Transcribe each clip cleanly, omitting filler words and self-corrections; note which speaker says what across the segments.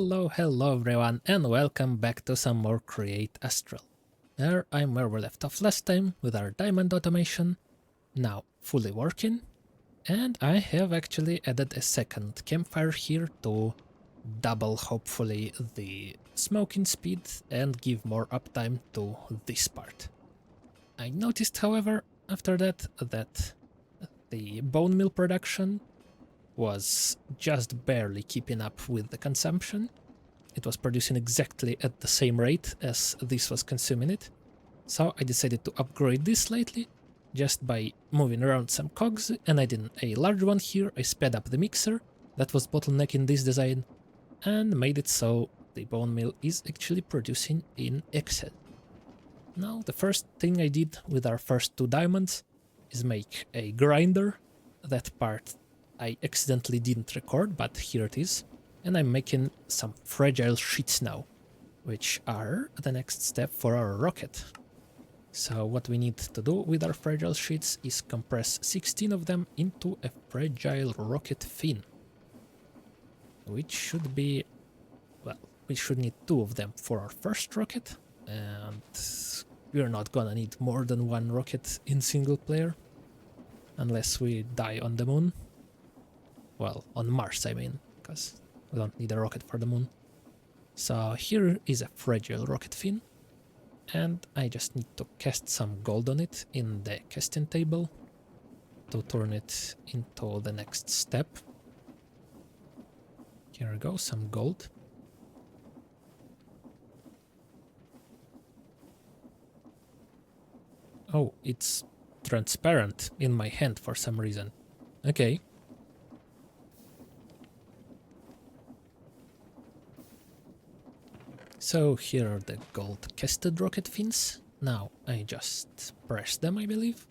Speaker 1: Hello everyone, and welcome back to some more Create Astral. I'm where we left off last time with our diamond automation, now fully working, and I have actually added a second campfire here to double hopefully the smoking speed and give more uptime to this part. I noticed however after that the bone meal production was just barely keeping up with the consumption. It was producing exactly at the same rate as this was consuming it. So I decided to upgrade this slightly, just by moving around some cogs, and I did a large one here. I sped up the mixer that was bottlenecking this design, and made it so the bone meal is actually producing in excess. Now the first thing I did with our first 2 diamonds is make a grinder. That part I accidentally didn't record, but here it is. And I'm making some fragile sheets now, which are the next step for our rocket. So what we need to do with our fragile sheets is compress 16 of them into a fragile rocket fin. Which should be, well, we should need 2 of them for our first rocket, and we're not gonna need more than 1 rocket in single player, unless we die on the moon. Well, on Mars I mean, because we don't need a rocket for the moon. So here is a fragile rocket fin, and I just need to cast some gold on it in the casting table to turn it into the next step. Here we go, some gold. Oh, it's transparent in my hand for some reason. Okay. So here are the gold casted rocket fins. Now I just press them, I believe.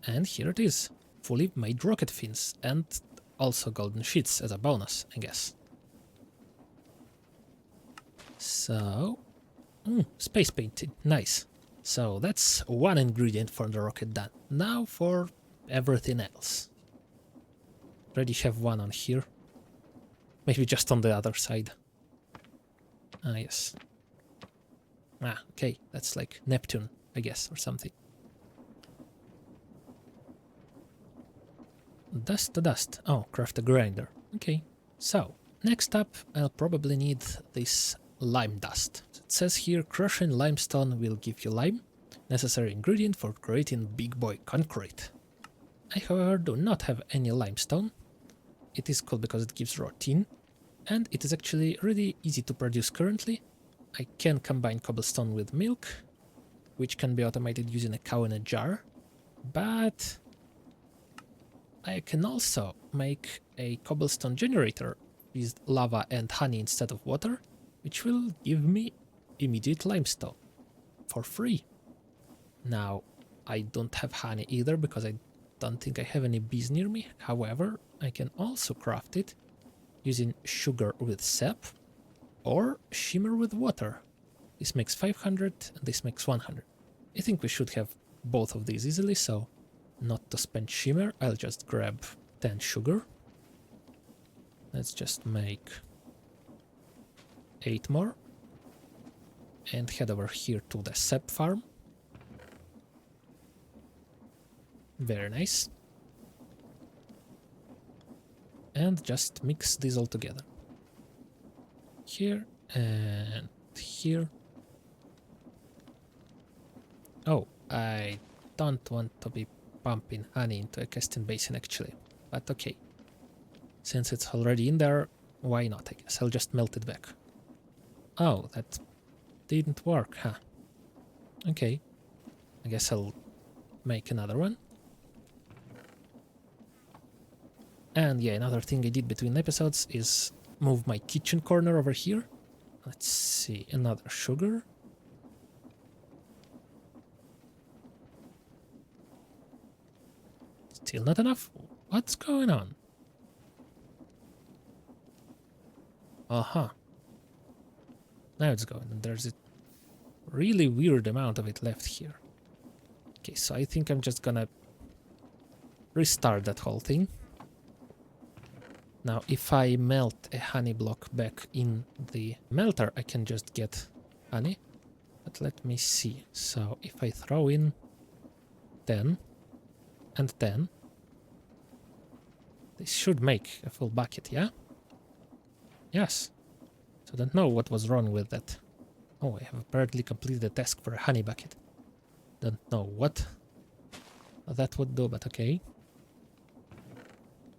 Speaker 1: And here it is, fully made rocket fins, and also golden sheets as a bonus, I guess. So, space painting, nice. So that's 1 ingredient for the rocket done. Now for everything else. Already have 1 on here. Maybe just on the other side. Ah, yes. Ah, okay, that's like Neptune, I guess, or something. Dust to dust. Oh, craft a grinder. Okay, so next up I'll probably need this lime dust. It says here crushing limestone will give you lime, necessary ingredient for creating big boy concrete. I however do not have any limestone. It is cool because it gives raw tin, and it is actually really easy to produce currently. I can combine cobblestone with milk, which can be automated using a cow in a jar, but I can also make a cobblestone generator with lava and honey instead of water, which will give me immediate limestone for free. Now, I don't have honey either because I don't think I have any bees near me. However, I can also craft it using sugar with sap or shimmer with water. This makes 500 and this makes 100. I think we should have both of these easily, so not to spend shimmer, I'll just grab 10 sugar. Let's just make 8 more and head over here to the sap farm. Very nice. And just mix these all together. Here and here. Oh, I don't want to be pumping honey into a casting basin actually, but okay. Since it's already in there, why not? I guess I'll just melt it back. Oh, that didn't work, huh? Okay. I guess I'll make another one. And yeah, another thing I did between episodes is move my kitchen corner over here. Let's see, another sugar. Still not enough? What's going on? Aha. Now it's going, and there's a really weird amount of it left here. Okay, so I think I'm just gonna restart that whole thing. Now, if I melt a honey block back in the melter, I can just get honey. But let me see. So if I throw in 10 and 10, this should make a full bucket, yeah? Yes. So I don't know what was wrong with that. Oh, I have apparently completed the task for a honey bucket. Don't know what that would do, but okay.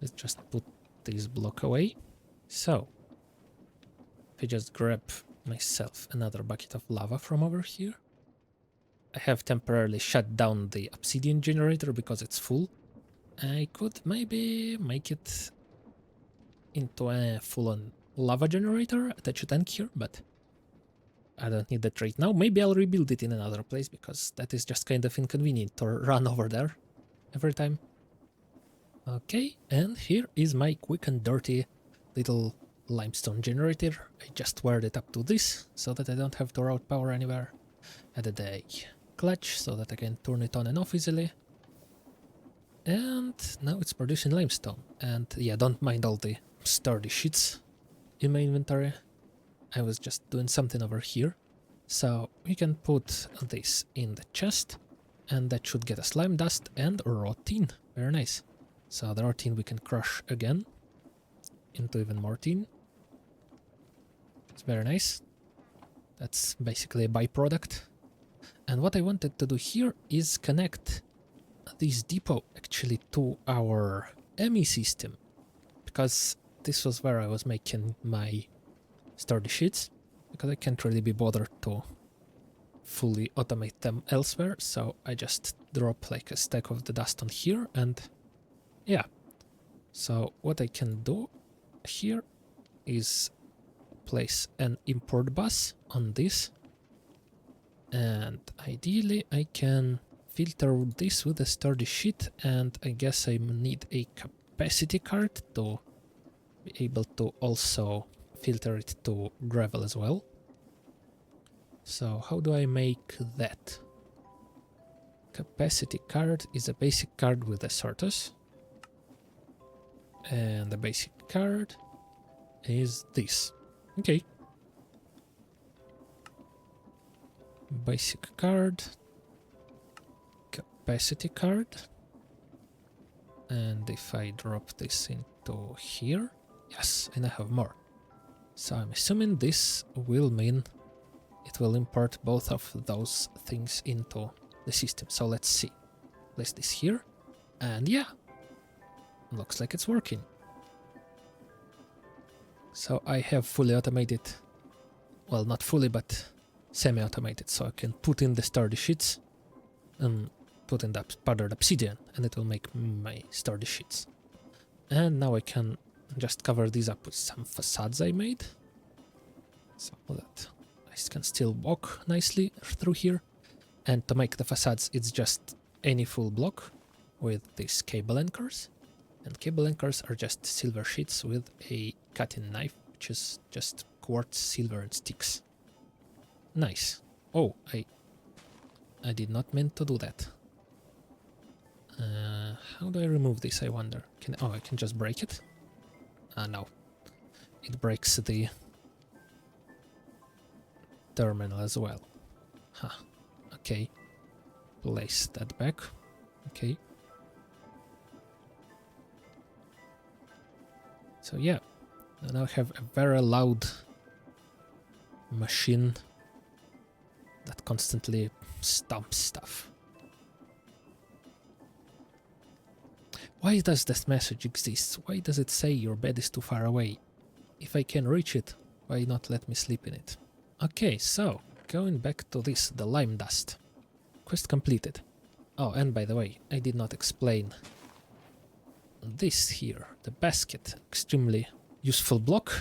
Speaker 1: Let's just put this block away. So, if I just grab myself another bucket of lava from over here. I have temporarily shut down the obsidian generator because it's full. I could maybe make it into a full-on lava generator, attach a tank here, but I don't need that right now. Maybe I'll rebuild it in another place because that is just kind of inconvenient to run over there every time. Okay, and here is my quick and dirty little limestone generator. I just wired it up to this so that I don't have to route power anywhere. Added a clutch so that I can turn it on and off easily. And now it's producing limestone. And yeah, don't mind all the sturdy sheets in my inventory. I was just doing something over here. So we can put this in the chest, and that should get us slime dust and raw tin. Very nice. So the raw tin we can crush again into even more tin. It's very nice. That's basically a byproduct. And what I wanted to do here is connect this depot actually to our ME system, because this was where I was making my sturdy sheets, because I can't really be bothered to fully automate them elsewhere, so I just drop like a stack of the dust on here, and yeah. So what I can do here is place an import bus on this, and ideally I can filter this with a sturdy sheet, and I guess I need a capacity card to be able to also filter it to gravel as well. So how do I make that? Capacity card is a basic card with a sortus, and the basic card is this. Okay. Basic card, capacity card, and if I drop this into here, yes, and I have more. So I'm assuming this will mean it will import both of those things into the system. So let's see. Place this here, and yeah, looks like it's working. So I have fully automated, well, not fully, but semi-automated, so I can put in the sturdy sheets and put in the powdered obsidian, and it will make my sturdy sheets. And now I can just cover these up with some facades I made, so that I can still walk nicely through here. And to make the facades, it's just any full block with these cable anchors. And cable anchors are just silver sheets with a cutting knife, which is just quartz, silver, and sticks. Nice. Oh, I did not mean to do that. How do I remove this, I wonder? I can just break it? No. It breaks the terminal as well. Huh. Okay. Place that back. Okay. So yeah, I now have a very loud machine that constantly stomps stuff. Why does this message exist? Why does it say your bed is too far away? If I can reach it, why not let me sleep in it? Okay, so, going back to this, the lime dust. Quest completed. Oh, and by the way, I did not explain this here, the basket. Extremely useful block.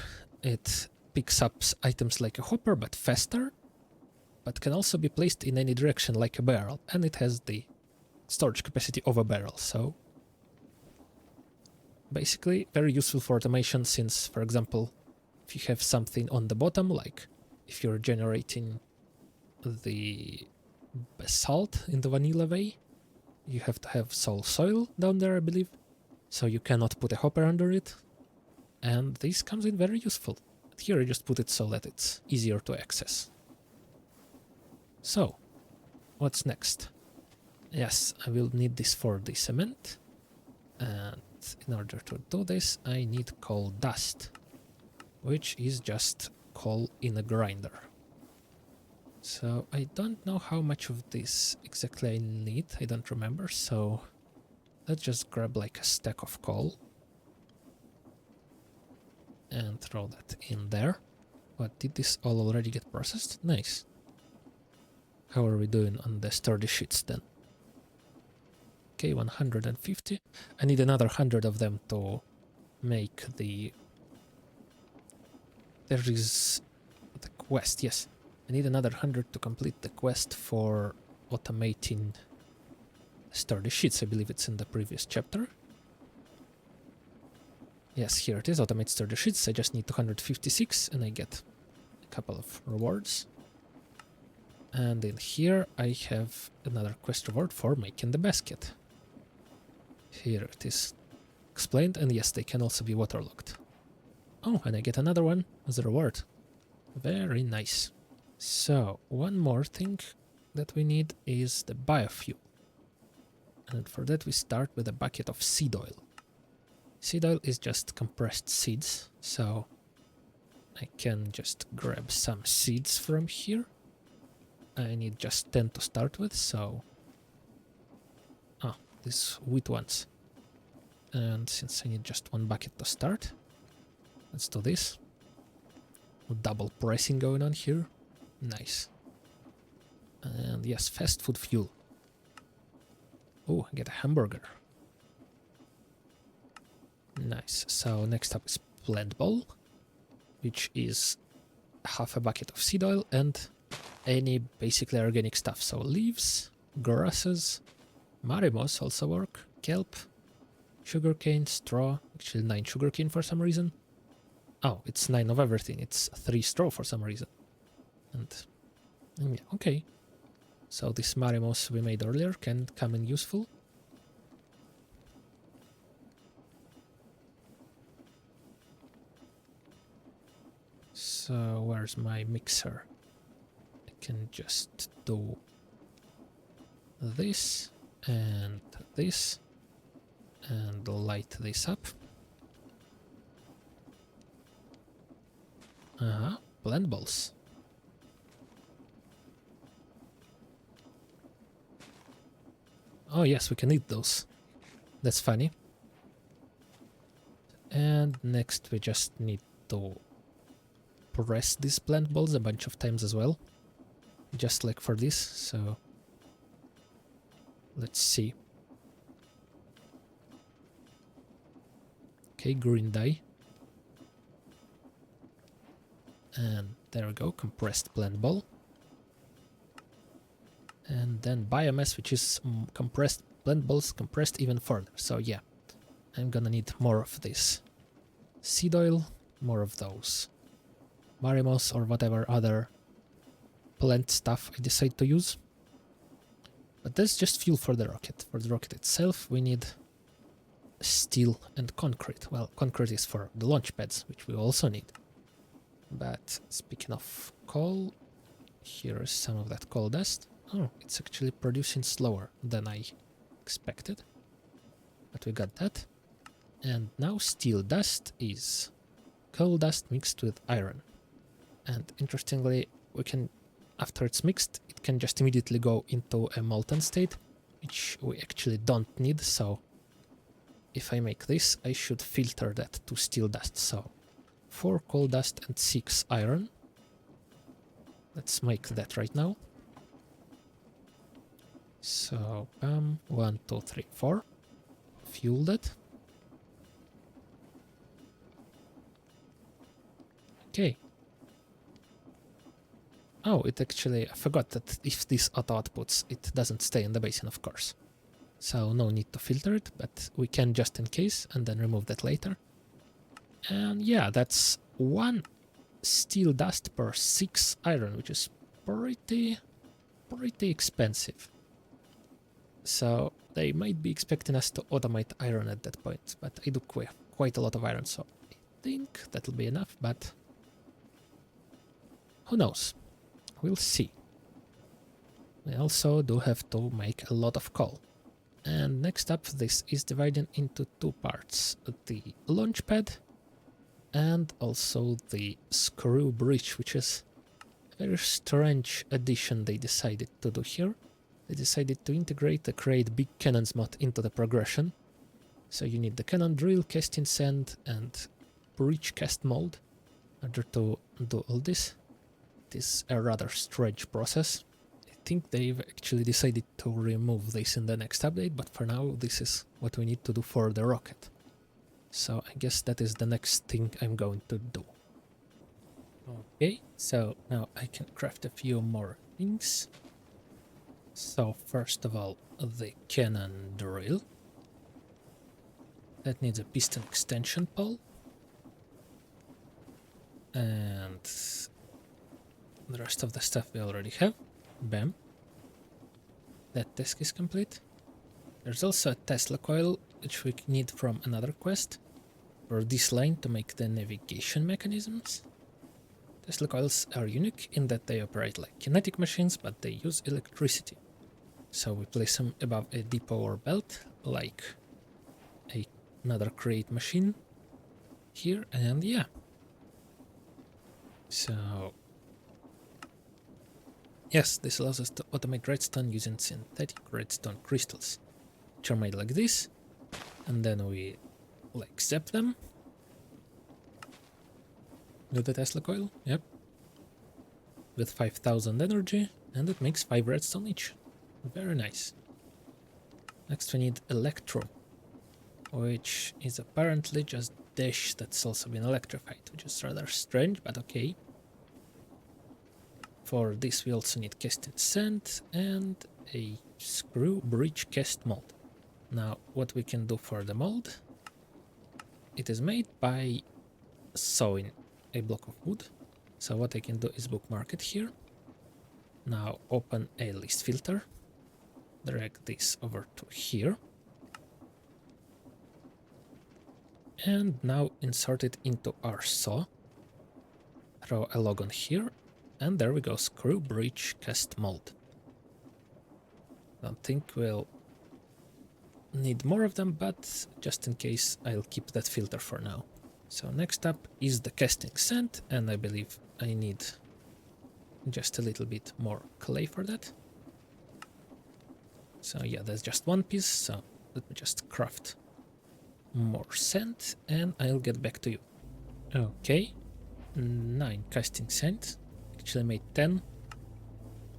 Speaker 1: It picks up items like a hopper, but faster, but can also be placed in any direction like a barrel, and it has the storage capacity of a barrel, so basically very useful for automation, since, for example, if you have something on the bottom, like if you're generating the basalt in the vanilla way, you have to have soul soil down there, I believe, so you cannot put a hopper under it. and this comes in very useful. Here I just put it so that it's easier to access. So, what's next? Yes, I will need this for the cement, and in order to do this I need coal dust, which is just coal in a grinder. So I don't know how much of this exactly I need, I don't remember, so let's just grab like a stack of coal and throw that in there. What, did this all already get processed? Nice. How are we doing on the sturdy sheets then? Okay, 150. I need another 100 of them to make the... There is the quest, yes. I need another 100 to complete the quest for automating sturdy sheets. I believe it's in the previous chapter. Yes, here it is, automate sturdy sheets. I just need 256 and I get a couple of rewards. And in here I have another quest reward for making the basket. Here it is explained, and yes, they can also be waterlogged. Oh, and I get another one as a reward. Very nice. So, one more thing that we need is the biofuel. And for that we start with a bucket of seed oil. Seed oil is just compressed seeds, so I can just grab some seeds from here. I need just 10 to start with, so... Ah, these wheat ones. And since I need just one bucket to start, let's do this. Double pricing going on here. Nice. And yes, fast food fuel. Oh, I get a hamburger. Nice. So next up is plant ball, which is half a bucket of seed oil and any basically organic stuff. So leaves, grasses, marimots also work, kelp, sugarcane, straw, actually 9 sugarcane for some reason. Oh, it's 9 of everything, it's 3 straw for some reason. And yeah, okay. So these marimos we made earlier can come in useful. So where's my mixer? I can just do this and light this up. Blend balls. Oh yes, we can eat those. That's funny. And next we just need to press these blend balls a bunch of times as well. Just like for this, so... Let's see. Okay, green dye. And there we go, compressed blend ball. And then biomass, which is compressed blend balls, compressed even further. So yeah, I'm gonna need more of this. Seed oil, more of those. Marimos or whatever other plant stuff I decide to use. But that's just fuel for the rocket. For the rocket itself, we need steel and concrete. Well, concrete is for the launch pads, which we also need. But speaking of coal, here is some of that coal dust. Oh, it's actually producing slower than I expected. But we got that. And now steel dust is coal dust mixed with iron. And interestingly, we can, after it's mixed, it can just immediately go into a molten state, which we actually don't need, so if I make this, I should filter that to steel dust. So 4 coal dust and 6 iron. Let's make that right now. So 1, 2, 3, 4. Fuel that. Okay. Oh, it actually, I forgot that if this auto outputs, it doesn't stay in the basin, of course. So no need to filter it, but we can just in case, and then remove that later. And yeah, that's 1 steel dust per 6 iron, which is pretty expensive. So they might be expecting us to automate iron at that point, but I do quite a lot of iron, so think that'll be enough, but who knows? We'll see. We also do have to make a lot of coal. And next up, this is divided into two parts. The launch pad and also the screw bridge, which is a very strange addition they decided to do here. They decided to integrate the create big cannons mod into the progression. So you need the cannon drill, casting sand, and bridge cast mold in order to do all this. It is a rather strange process. I think they've actually decided to remove this in the next update, but for now this is what we need to do for the rocket. So I guess that is the next thing I'm going to do. Okay, so now I can craft a few more things. So first of all, the cannon drill. That needs a piston extension pole. And the rest of the stuff we already have. Bam. That task is complete. There's also a Tesla coil, which we need from another quest for this line to make the navigation mechanisms. Tesla coils are unique in that they operate like kinetic machines, but they use electricity. So we place them above a depot or belt, like another create machine here, and yeah. So yes, this allows us to automate redstone using synthetic redstone crystals, which are made like this, and then we like zap them with the Tesla coil, yep, with 5000 energy, and it makes 5 redstone each. Very nice. Next we need electro, which is apparently just dash that's also been electrified, which is rather strange, but okay. For this we also need casting sand and a screw bridge cast mold. Now what we can do for the mold, it is made by sawing a block of wood. So what I can do is bookmark it here. Now open a list filter, drag this over to here, and now insert it into our saw. Throw a log on here, and there we go, screw bridge cast mold. Don't think we'll need more of them, but just in case I'll keep that filter for now. So next up is the casting sand, and I believe I need just a little bit more clay for that. So yeah, that's just one piece, so let me just craft more sand and I'll get back to you. Okay, 9 casting sand, actually made 10,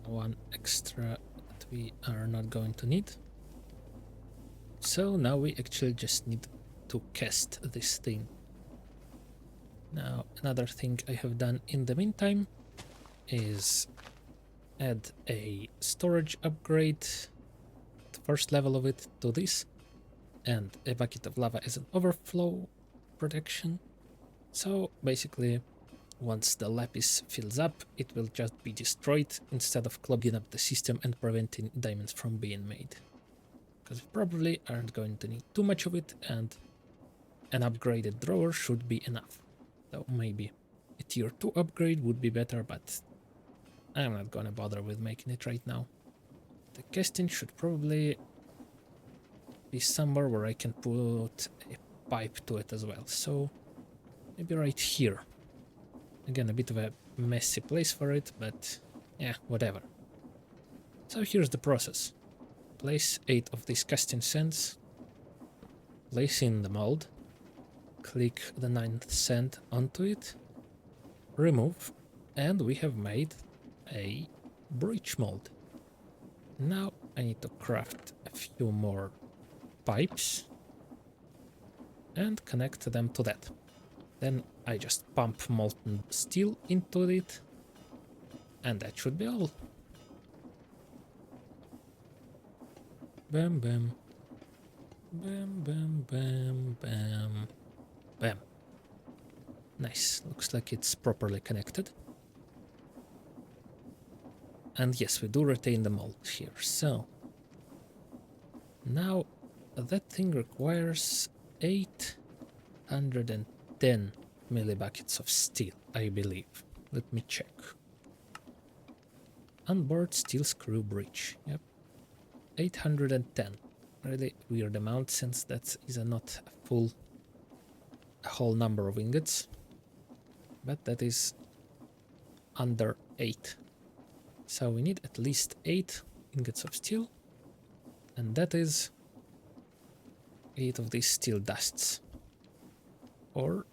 Speaker 1: one extra that we are not going to need. So now we actually just need to cast this thing. Now another thing I have done in the meantime is add a storage upgrade, the first level of it, to this, and a bucket of lava as an overflow protection. So basically once the lapis fills up, it will just be destroyed instead of clogging up the system and preventing diamonds from being made. Because we probably aren't going to need too much of it, and an upgraded drawer should be enough. So maybe a tier 2 upgrade would be better, but I'm not gonna bother with making it right now. The casting should probably be somewhere where I can put a pipe to it as well. So maybe right here. Again, a bit of a messy place for it, but yeah, whatever. So here's the process. Place 8 of these casting sands, place in the mold, click the 9th sand onto it, remove, and we have made a bridge mold. Now I need to craft a few more pipes and connect them to that. Then I just pump molten steel into it, and that should be all. Bam bam. Bam bam bam bam. Bam. Nice, looks like it's properly connected. And yes, we do retain the mold here, so now that thing requires 810 millibuckets of steel, I believe. Let me check. Onboard steel screw bridge. Yep. 810. Really weird amount, since that is not a whole number of ingots. But that is under 8. So we need at least 8 ingots of steel. And that is 8 of these steel dusts. Or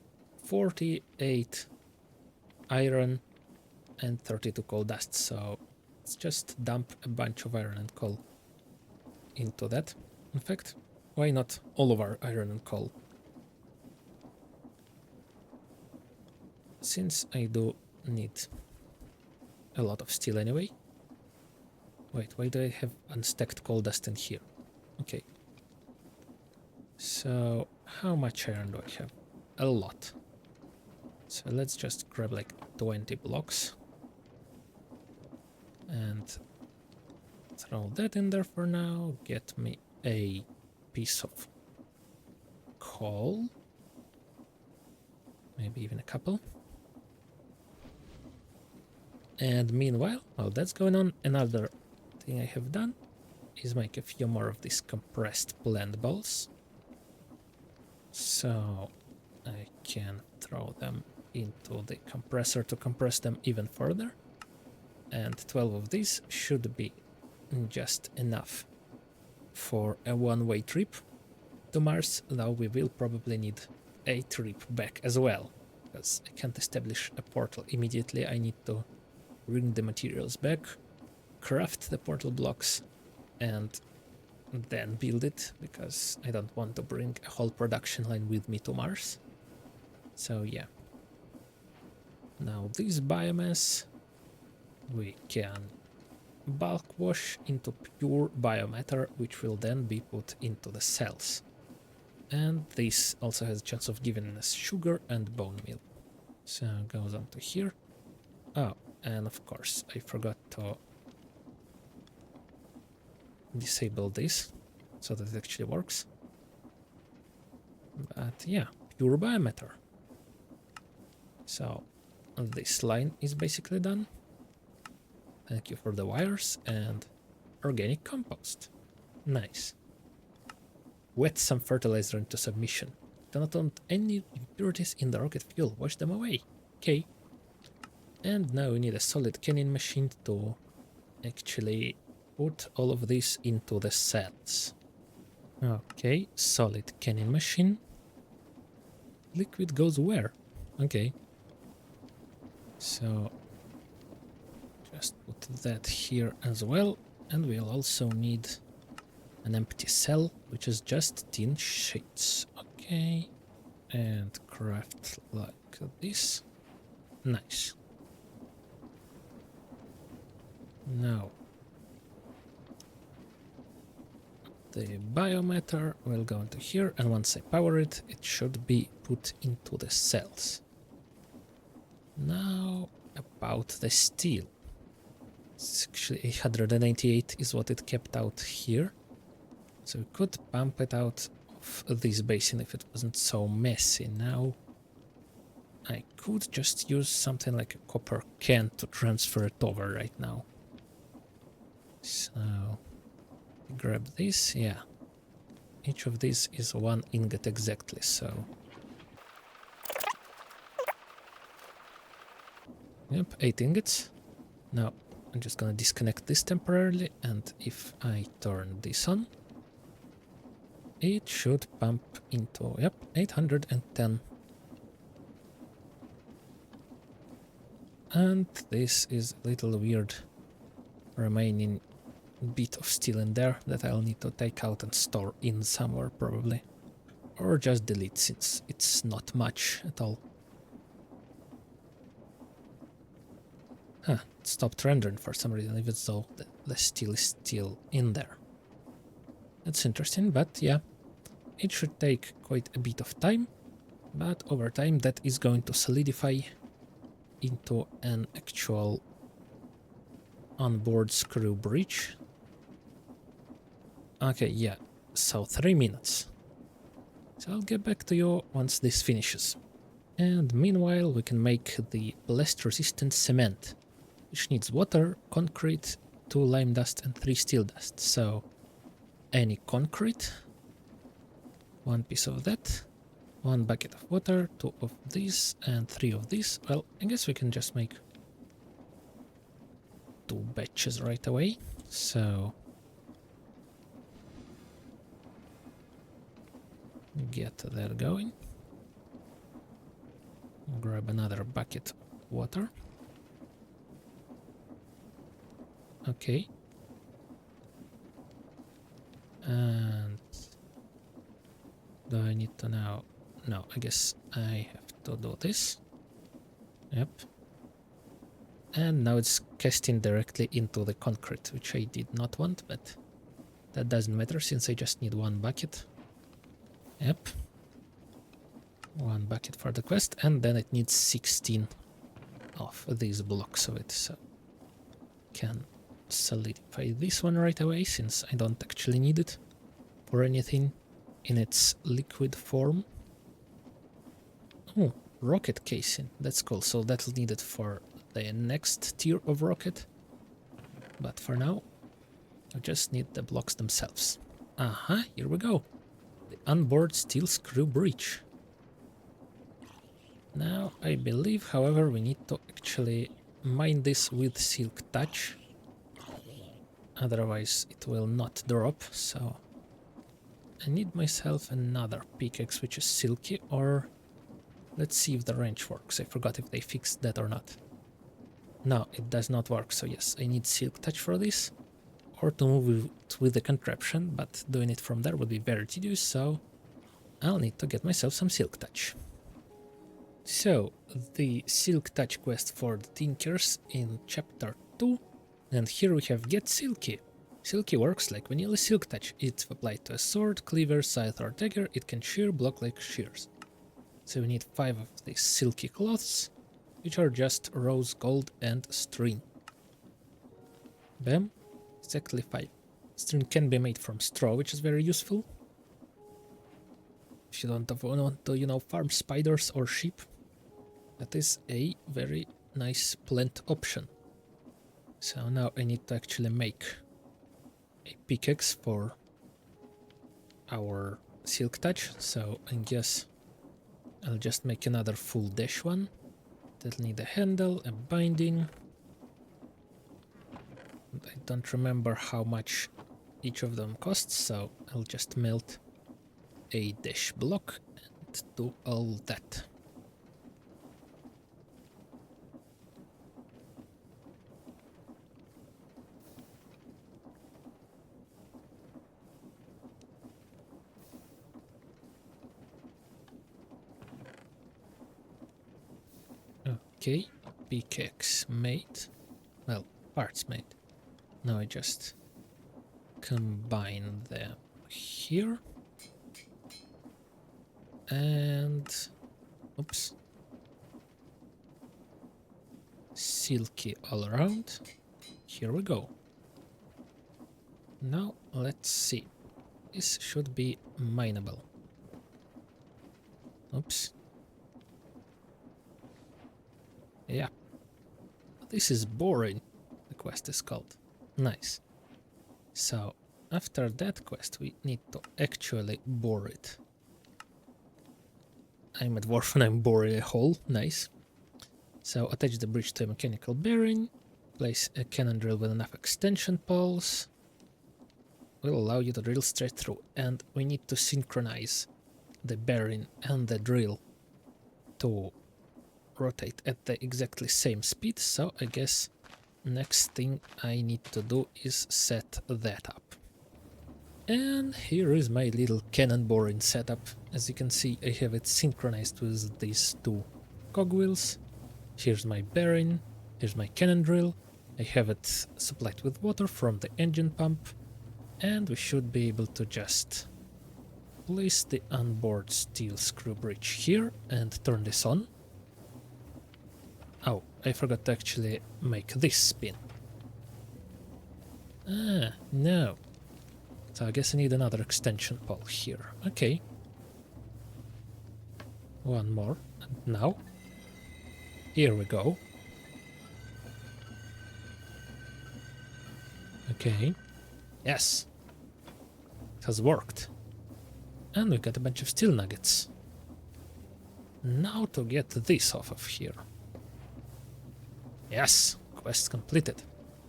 Speaker 1: 48 iron and 32 coal dust. So let's just dump a bunch of iron and coal into that. In fact, why not all of our iron and coal? Since I do need a lot of steel anyway. Wait, why do I have unstacked coal dust in here? Okay. So, how much iron do I have? A lot. So let's just grab like 20 blocks. And throw that in there for now. Get me a piece of coal. Maybe even a couple. And meanwhile, while that's going on, another thing I have done is make a few more of these compressed blend balls. So I can throw them into the compressor to compress them even further. And 12 of these should be just enough for a one-way trip to Mars, though we will probably need a trip back as well, because I can't establish a portal immediately. I need to bring the materials back, craft the portal blocks, and then build it, because I don't want to bring a whole production line with me to Mars. So yeah. Now this biomass we can bulk wash into pure biomatter, which will then be put into the cells. And this also has a chance of giving us sugar and bone meal. So it goes on to here. Oh, and of course I forgot to disable this so that it actually works. But yeah, pure biomatter. So this line is basically done. Thank you for the wires and organic compost. Nice. Wet some fertilizer into submission. Do not want any impurities in the rocket fuel. Wash them away. Okay. And now we need a solid canning machine to actually put all of this into the cells. Okay, solid canning machine. Liquid goes where? Okay. So just put that here as well. And we'll also need an empty cell, which is just tin sheets. Okay. And craft like this. Nice. Now, the biomatter will go into here, and once I power it, it should be put into the cells. Now, about the steel. It's actually 898 is what it kept out here. So we could pump it out of this basin if it wasn't so messy. Now, I could just use something like a copper can to transfer it over right now. So, grab this, yeah. Each of these is 1 ingot exactly, so... Yep, 8 ingots. Now, I'm just gonna disconnect this temporarily, and if I turn this on, it should pump into, yep, 810. And this is a little weird remaining bit of steel in there that I'll need to take out and store in somewhere probably. Or just delete, since it's not much at all. Huh, it stopped rendering for some reason, even though the steel is still in there. That's interesting, but yeah, it should take quite a bit of time, but over time that is going to solidify into an actual onboard screw bridge. Okay, yeah, so 3 minutes. So I'll get back to you once this finishes. And meanwhile we can make the blast resistant cement, which needs water, concrete, 2 lime dust and 3 steel dust. So any concrete, 1 piece of that, 1 bucket of water, 2 of these and 3 of these. Well, I guess we can just make 2 batches right away. So get that going. Grab another bucket of water. Okay. And do I need to now? No, I guess I have to do this. Yep. And now it's casting directly into the concrete, which I did not want, but that doesn't matter since I just need 1 bucket. Yep. 1 bucket for the quest, and then it needs 16 of these blocks of it, so can solidify this one right away since I don't actually need it for anything in its liquid form. Oh, rocket casing, that's cool, so that'll need it for the next tier of rocket, but for now I just need the blocks themselves. Aha, here we go. The onboard steel screw bridge. Now I believe, however, we need to actually mine this with silk touch, otherwise it will not drop, so I need myself another pickaxe which is silky, or let's see if the wrench works. I forgot if they fixed that or not. No, it does not work, so yes, I need silk touch for this, or to move it with the contraption, but doing it from there would be very tedious, so I'll need to get myself some silk touch. So, the silk touch quest for the Tinkers in chapter 2, and here we have Get Silky. Silky works like vanilla silk touch. If applied to a sword, cleaver, scythe or dagger, it can shear block like shears. So we need 5 of these silky cloths, which are just rose gold and string. Bam, exactly 5. String can be made from straw, which is very useful if you don't want to, you know, farm spiders or sheep. That is a very nice plant option. So now I need to actually make a pickaxe for our silk touch, so I guess I'll just make another full dash one. That'll need a handle, a binding. I don't remember how much each of them costs, so I'll just melt a dash block and do all that. Okay, pickaxe made. Well, parts made. Now I just combine them here. And oops. Silky all around. Here we go. Now let's see. This should be mineable. Oops. Yeah. This is boring, the quest is called. Nice. So, after that quest, we need to actually bore it. I'm at dwarf and I'm boring a hole. Nice. So, attach the bridge to a mechanical bearing. Place a cannon drill with enough extension poles. Will allow you to drill straight through. And we need to synchronize the bearing and the drill to rotate at the exactly same speed, so I guess next thing I need to do is set that up. And here is my little cannon boring setup. As you can see, I have it synchronized with these 2 cogwheels. Here's my bearing, here's my cannon drill, I have it supplied with water from the engine pump, and we should be able to just place the onboard steel screw bridge here and turn this on. Oh, I forgot to actually make this spin. Ah, no. So I guess I need another extension pole here. Okay. One more. And now. Here we go. Okay. Yes. It has worked. And we got a bunch of steel nuggets. Now to get this off of here. Yes, quest completed.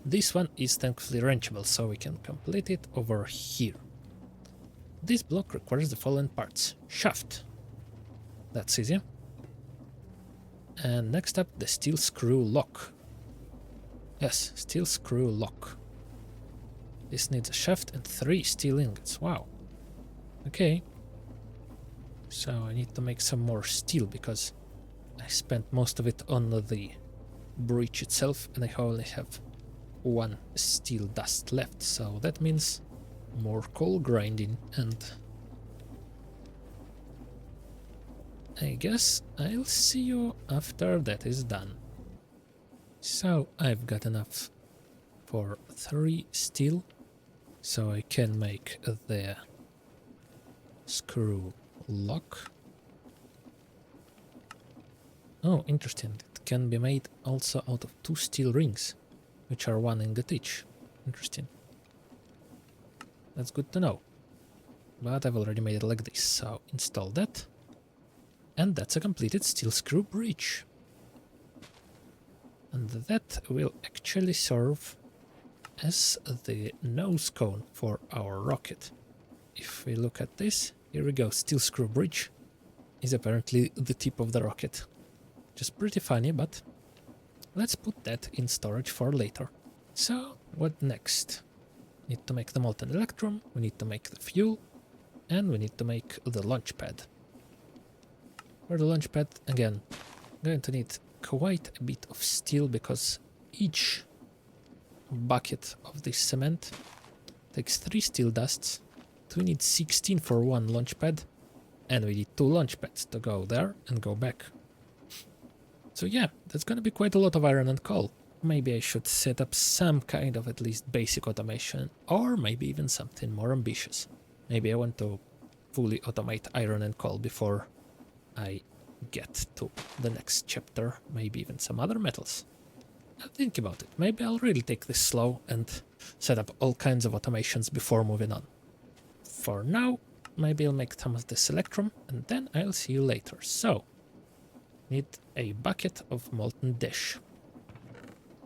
Speaker 1: This one is thankfully wrenchable, so we can complete it over here. This block requires the following parts. Shaft. That's easy. And next up, the steel screw lock. Yes, steel screw lock. This needs a shaft and 3 steel ingots. Wow. Okay. So I need to make some more steel because I spent most of it on the breach itself and I only have 1 steel dust left. So that means more coal grinding, and I guess I'll see you after that is done. So I've got enough for 3 steel, so I can make the screw lock. Oh, interesting. It can be made also out of 2 steel rings, which are 1 ingot each. Interesting. That's good to know. But I've already made it like this, so install that. And that's a completed steel screw breach. And that will actually serve as the nose cone for our rocket. If we look at this, here we go, steel screw breach is apparently the tip of the rocket. Just pretty funny, but let's put that in storage for later. So, what next? Need to make the molten electrum, we need to make the fuel, and we need to make the launch pad. For the launch pad, again, I'm going to need quite a bit of steel because each bucket of this cement takes 3 steel dusts. So we need 16 for 1 launch pad, and we need 2 launch pads to go there and go back. So yeah, that's gonna be quite a lot of iron and coal. Maybe I should set up some kind of at least basic automation, or maybe even something more ambitious. Maybe I want to fully automate iron and coal before I get to the next chapter, maybe even some other metals. I'll think about it. Maybe I'll really take this slow and set up all kinds of automations before moving on. For now, maybe I'll make some of this electrum, and then I'll see you later. So, need a bucket of molten dash.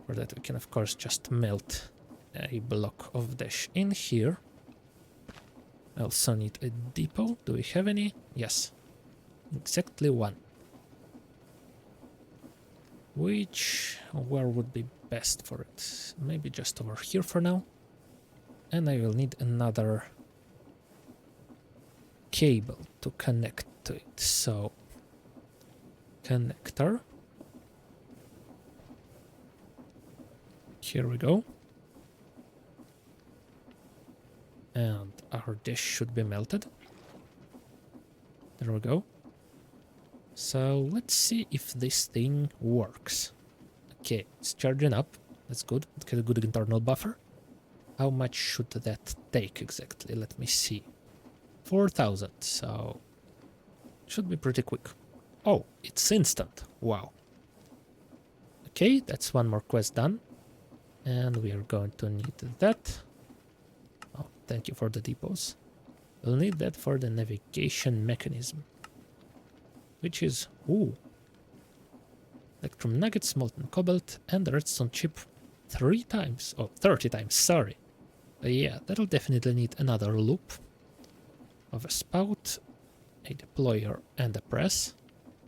Speaker 1: For that we can of course just melt a block of dash in here. I also need a depot. Do we have any? Yes. Exactly 1. Where would be best for it? Maybe just over here for now. And I will need another cable to connect to it. So, connector. Here we go. And our dish should be melted. There we go. So let's see if this thing works. Okay, it's charging up. That's good. It got a good internal buffer. How much should that take exactly? Let me see. 4,000, so should be pretty quick. Oh, it's instant. Wow. Okay, that's 1 more quest done. And we are going to need that. Oh, thank you for the depots. We'll need that for the navigation mechanism. Which is, ooh. Electrum nuggets, molten cobalt, and the redstone chip 3 times. Oh, 30 times, sorry. Yeah, that'll definitely need another loop of a spout, a deployer, and a press.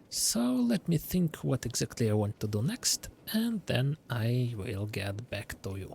Speaker 1: So let me think what exactly I want to do next, and then I will get back to you.